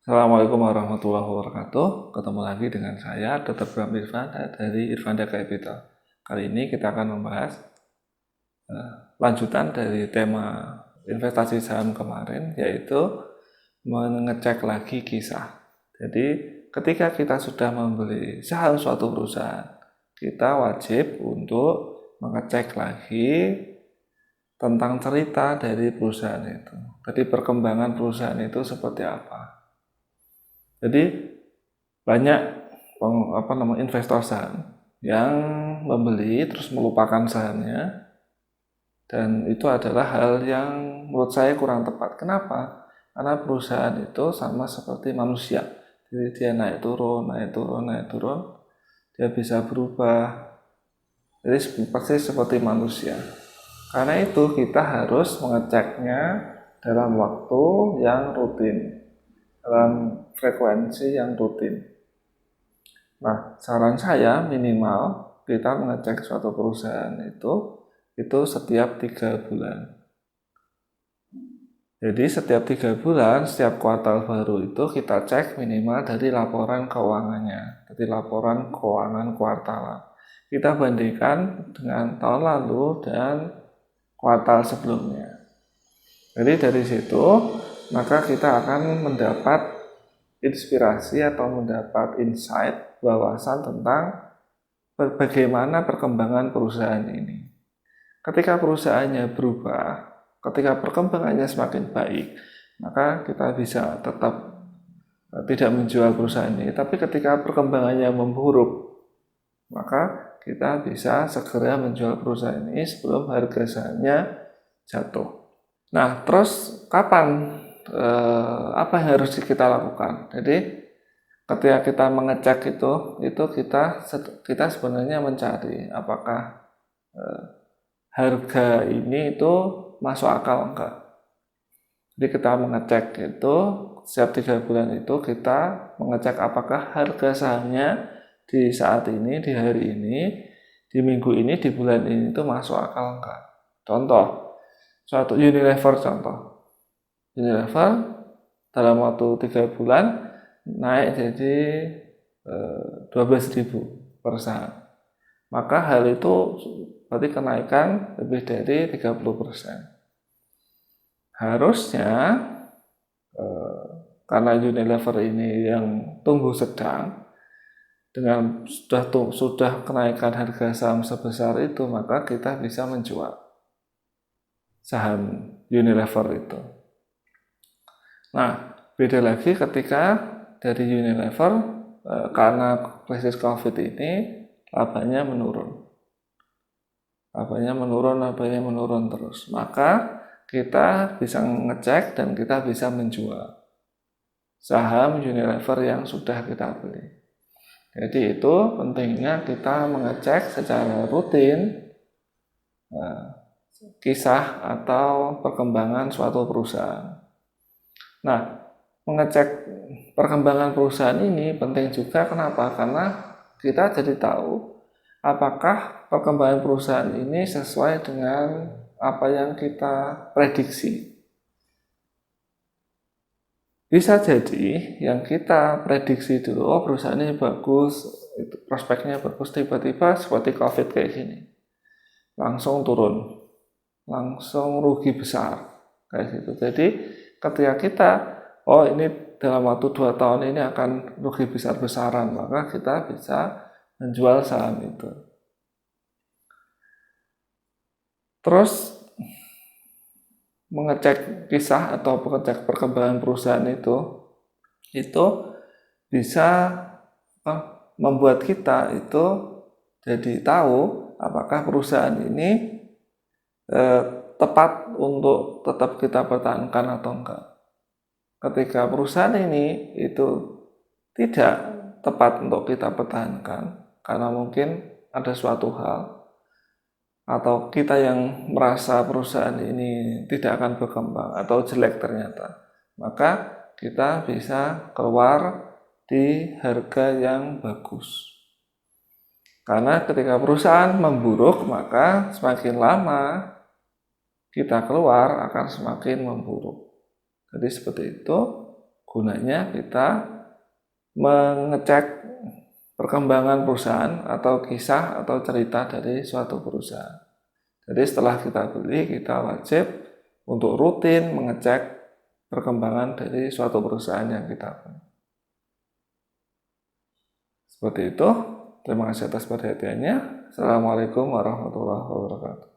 Assalamualaikum warahmatullahi wabarakatuh. Ketemu lagi dengan saya, Dr. Bram Irfan dari Irfanda Capital. Kali ini kita akan membahas lanjutan dari tema investasi saham kemarin, yaitu mengecek lagi kisah. Jadi, ketika kita sudah membeli saham suatu perusahaan, kita wajib untuk mengecek lagi tentang cerita dari perusahaan itu. Jadi, perkembangan perusahaan itu seperti apa. Jadi banyak investor saham yang membeli terus melupakan sahamnya, dan itu adalah hal yang menurut saya kurang tepat. Kenapa? Karena perusahaan itu sama seperti manusia. Jadi dia naik turun, dia bisa berubah. Jadi pasti seperti manusia. Karena itu kita harus mengeceknya dalam waktu yang rutin, dalam frekuensi yang rutin. Nah, saran saya minimal kita mengecek suatu perusahaan itu setiap 3 bulan. Jadi setiap 3 bulan, setiap kuartal baru itu kita cek minimal dari laporan keuangannya, dari laporan keuangan kuartalan. Kita bandingkan dengan tahun lalu dan kuartal sebelumnya. Jadi dari situ maka kita akan mendapat inspirasi atau mendapat insight, wawasan tentang bagaimana perkembangan perusahaan ini. Ketika perusahaannya berubah, ketika perkembangannya semakin baik, maka kita bisa tetap tidak menjual perusahaan ini. Tapi ketika perkembangannya memburuk, maka kita bisa segera menjual perusahaan ini sebelum harga sahamnya jatuh. Nah, terus kapan apa yang harus kita lakukan? Jadi ketika kita mengecek itu kita sebenarnya mencari apakah harga ini itu masuk akal enggak. Jadi kita mengecek itu setiap 3 bulan itu kita mengecek apakah harga sahamnya di saat ini, di hari ini, di minggu ini, di bulan ini itu masuk akal enggak. Contoh, suatu Unilever dalam waktu 3 bulan naik jadi 12.000 per saham. Maka hal itu berarti kenaikan lebih dari 30%. Harusnya karena Unilever ini yang tumbuh sedang, dengan sudah kenaikan harga saham sebesar itu, maka kita bisa menjual saham Unilever itu. Nah, beda lagi ketika dari Unilever karena krisis COVID ini labanya menurun terus. Maka kita bisa ngecek dan kita bisa menjual saham Unilever yang sudah kita beli. Jadi itu pentingnya kita mengecek secara rutin kisah atau perkembangan suatu perusahaan. Nah, mengecek perkembangan perusahaan ini penting juga. Kenapa? Karena kita jadi tahu apakah perkembangan perusahaan ini sesuai dengan apa yang kita prediksi. Bisa jadi yang kita prediksi dulu, perusahaan ini bagus, prospeknya bagus, tiba-tiba seperti COVID kayak gini, langsung turun, langsung rugi besar kayak gitu. Jadi ketika kita ini dalam waktu 2 tahun ini akan rugi besar-besaran, maka kita bisa menjual saham itu. Terus mengecek kisah atau mengecek perkembangan perusahaan itu bisa membuat kita itu jadi tahu apakah perusahaan ini tepat untuk tetap kita pertahankan atau enggak. Ketika perusahaan ini itu tidak tepat untuk kita pertahankan karena mungkin ada suatu hal, atau kita yang merasa perusahaan ini tidak akan berkembang atau jelek ternyata, maka kita bisa keluar di harga yang bagus. Karena ketika perusahaan memburuk, maka semakin lama kita keluar akan semakin memburuk. Jadi seperti itu Gunanya kita mengecek perkembangan perusahaan atau kisah atau cerita dari suatu perusahaan. Jadi setelah kita beli, kita wajib untuk rutin mengecek perkembangan dari suatu perusahaan yang kita beli. Seperti itu. Terima kasih atas perhatiannya. Assalamualaikum warahmatullahi wabarakatuh.